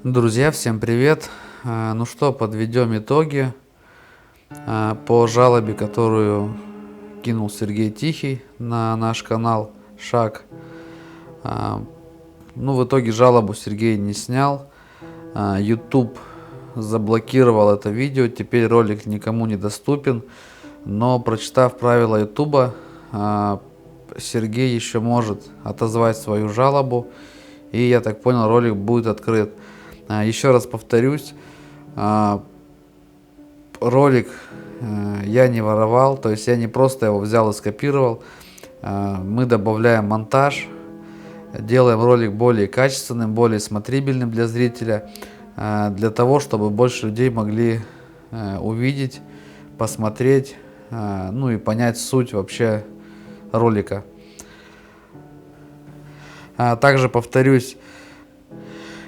Друзья, всем привет! Ну что, подведем итоги по жалобе, которую кинул Сергей Тихий на наш канал «Шаг». Ну, в итоге жалобу Сергей не снял. YouTube заблокировал это видео, теперь ролик никому не доступен. Но, прочитав правила YouTube, Сергей еще может отозвать свою жалобу. И, я так понял, ролик будет открыт. Еще раз повторюсь, ролик я не воровал, то есть я не просто его взял и скопировал. Мы добавляем монтаж, делаем ролик более качественным, более смотрибельным для зрителя, для того, чтобы больше людей могли увидеть, посмотреть, ну и понять суть вообще ролика. Также повторюсь,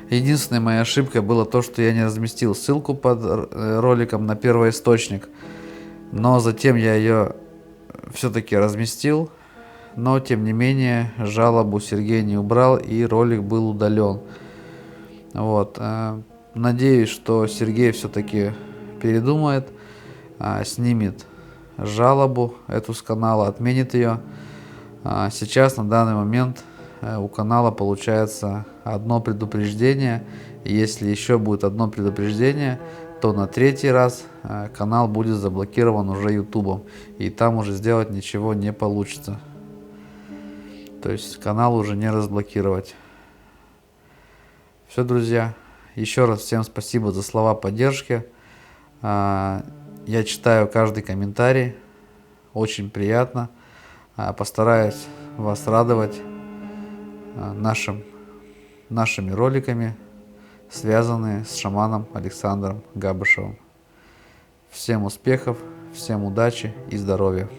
единственной моей ошибкой было то, что я не разместил ссылку под роликом на первоисточник, но затем я ее все-таки разместил, но тем не менее жалобу Сергей не убрал и ролик был удален. Вот. Надеюсь, что Сергей все-таки передумает, снимет жалобу эту с канала, отменит ее. Сейчас на данный момент у канала получается одно предупреждение. Если еще будет одно предупреждение, то на третий раз канал будет заблокирован уже YouTube, и там уже сделать ничего не получится. То есть канал уже не разблокировать. Все, друзья, еще раз всем спасибо за слова поддержки. Я читаю каждый комментарий, очень приятно. Постараюсь вас радовать нашими роликами, связанные с шаманом Александром Габышевым. Всем успехов, всем удачи и здоровья!